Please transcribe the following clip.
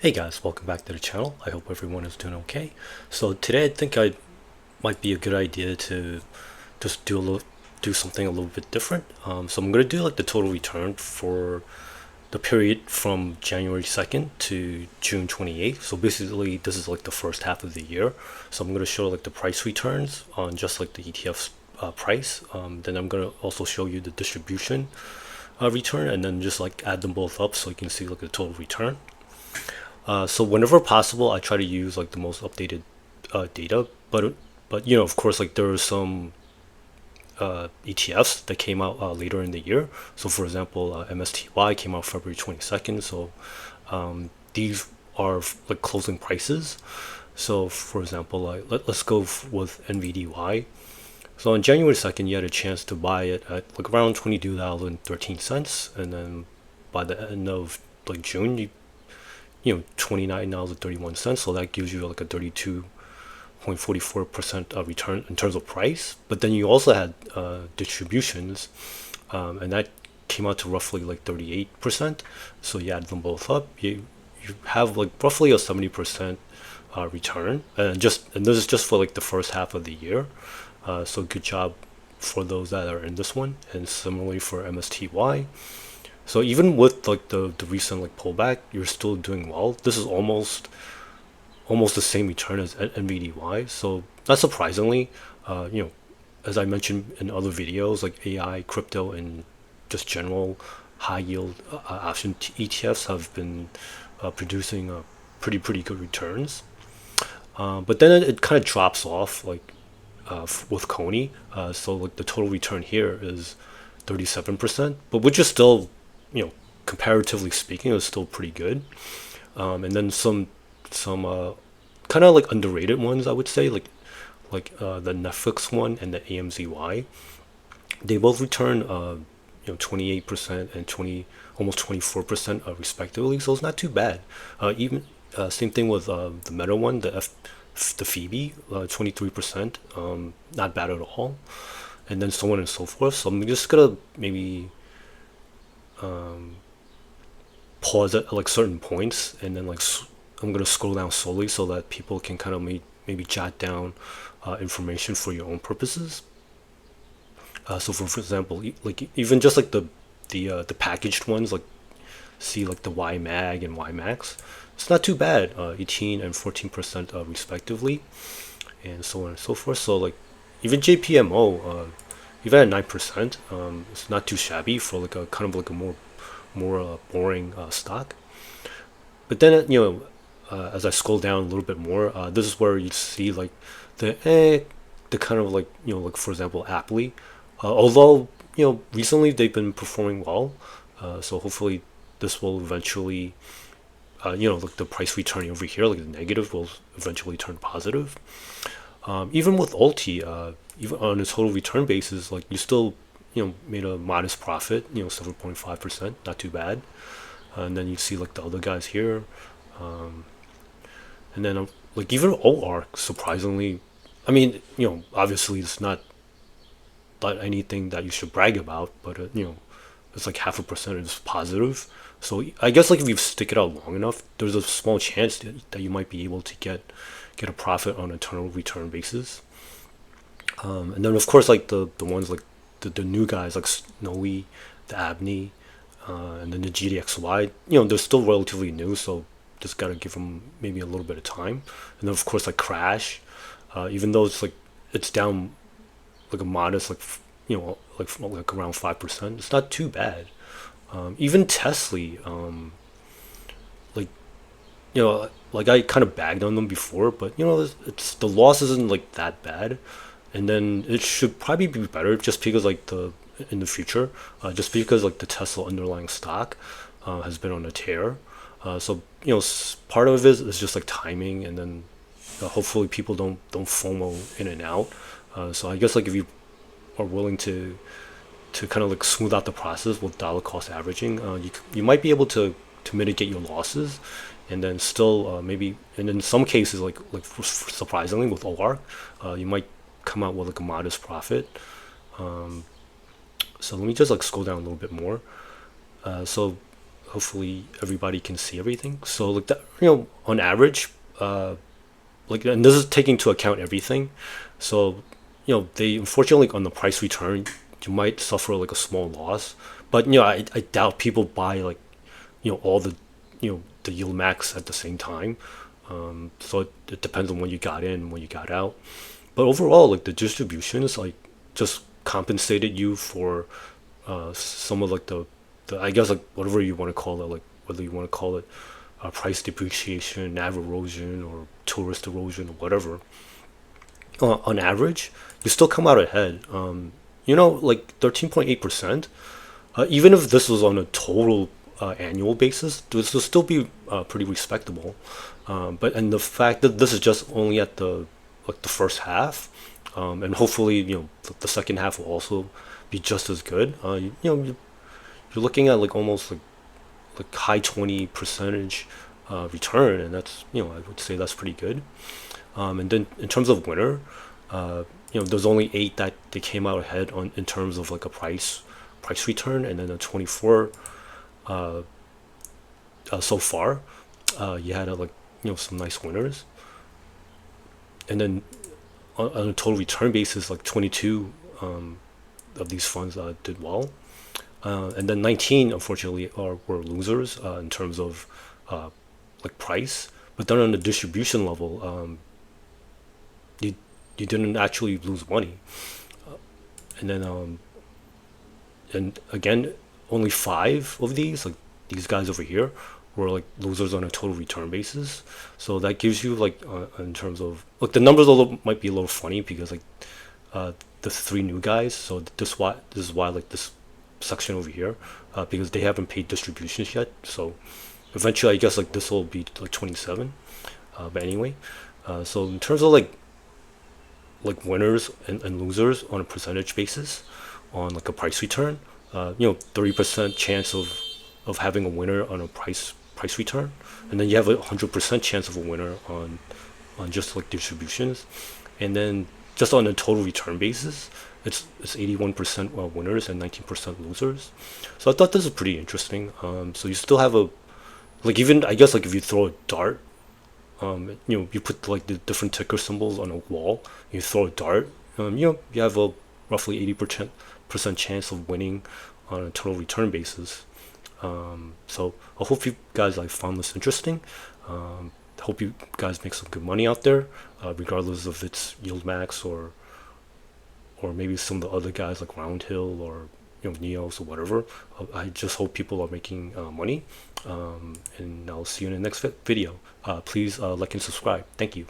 Hey guys, welcome back to the channel. I hope everyone is doing okay. So today I think I might be a good idea to just do something a little bit different. So I'm gonna do like the total return for the period from January 2nd to June 28th. So basically this is like the first half of the year. So I'm gonna show like the price returns on just like the ETF's price. Then I'm gonna also show you the distribution return, and then just like add them both up so you can see like the total return. So whenever possible, I try to use like the most updated data, but you know, of course, like there are some ETFs that came out later in the year. So for example, MSTY came out February 22nd. So these are like closing prices. So for example, like let's go with NVDY. So on January 2nd, you had a chance to buy it at like around $22.13, and then by the end of like June, you know, $29.31. So that gives you like a 32.44% return in terms of price. But then you also had distributions, and that came out to roughly like 38%. So you add them both up, you have like roughly a 70% return, and this is just for like the first half of the year. So good job for those that are in this one, and similarly for MSTY. So even with like the recent like pullback, you're still doing well. This is almost the same return as NVDY. So not surprisingly, you know, as I mentioned in other videos, like AI, crypto, and just general high yield option ETFs have been producing pretty good returns. But then it kind of drops off like with CONY. So like the total return here is 37%, but which is still, you know, comparatively speaking, is still pretty good. And then some kind of like underrated ones, I would say, the Netflix one and the AMZY. They both return you know, 28% and 20 almost 24% respectively. So it's not too bad. Even same thing with the Meta one, the Phoebe, 23%, not bad at all. And then so on and so forth. So I'm just gonna maybe pause at like certain points, and then like I'm gonna scroll down slowly so that people can kind of maybe jot down information for your own purposes. So for example, like even just like the packaged ones, like see like the YMAG and YMAX, it's not too bad. 18 and 14% respectively, and so on and so forth. So like even JPMO, even at 9%, it's not too shabby for like a kind of like a more boring stock. But then you know, as I scroll down a little bit more, this is where you see like the kind of like, you know, like for example APLY, although you know recently they've been performing well, so hopefully this will eventually you know, like the price returning over here, like the negative will eventually turn positive. Even with ULTY, even on a total return basis, like you still, you know, made a modest profit, you know, 7.5%, not too bad. And then you see like the other guys here, and then like even OARK, surprisingly, I mean, you know, obviously it's not anything that you should brag about, but you know, it's like 0.5% is positive. So I guess like if you stick it out long enough, there's a small chance that you might be able to get a profit on a total return basis. And then of course like the ones like the new guys like SNOY, the ABNY, and then the GDXY, you know, they're still relatively new, so just gotta give them maybe a little bit of time. And then of course like Crash, even though it's like it's down like a modest like you know like around 5%, it's not too bad. Even TSLY, like you know, like I kind of bagged on them before, but you know it's the loss isn't like that bad, and then it should probably be better just because like the in the future, just because like the Tesla underlying stock has been on a tear. So you know, part of it is just like timing, and then hopefully people don't FOMO in and out. So I guess like if you are willing to kind of like smooth out the process with dollar cost averaging, you might be able to mitigate your losses, and then still maybe, and in some cases like surprisingly with OARK, you might come out with like a modest profit. So let me just like scroll down a little bit more. So hopefully everybody can see everything. So like that, you know, on average, like, and this is taking into account everything. So, you know, they unfortunately on the price return, you might suffer like a small loss. But you know, I doubt people buy like, you know, all the, you know, the yield max at the same time. So it depends on when you got in, when you got out. But overall, like the distributions, like just compensated you for some of like the I guess like whatever you want to call it, like whether you want to call it price depreciation, NAV erosion, or tourist erosion, or whatever. On average, you still come out ahead. You know, like 13.8%. Even if this was on a total annual basis, this will still be pretty respectable. But and the fact that this is just only at the like the first half, and hopefully you know the second half will also be just as good. You know, you're looking at like almost like high 20% return, and that's, you know, I would say that's pretty good. And then in terms of winner, you know, there's only 8 that they came out ahead on in terms of like a price return, and then a 24 so far. You had like, you know, some nice winners, and then on a total return basis, like 22 of these funds did well. And then 19 unfortunately were losers in terms of like price. But then on the distribution level, you didn't actually lose money. And then and again, only 5 of these, like these guys over here, were like losers on a total return basis. So that gives you like in terms of, look, the numbers might be a little funny because like the 3 new guys. So this is why like this section over here, because they haven't paid distributions yet. So eventually I guess like this will be like 27. But anyway, so in terms of like winners and losers on a percentage basis on like a price return, you know, 30% chance of having a winner on a price return, and then you have a 100% chance of a winner on just like distributions, and then just on a total return basis, it's 81% winners and 19% losers. So I thought this was pretty interesting. So you still have a, like, even I guess like if you throw a dart, you know, you put like the different ticker symbols on a wall, you throw a dart, you know, you have a roughly 80% chance of winning on a total return basis. So I hope you guys like found this interesting. Hope you guys make some good money out there, regardless of it's YieldMax or maybe some of the other guys like Roundhill or, you know, Neos or whatever. I just hope people are making money. And I'll see you in the next video. Please like and subscribe. Thank you.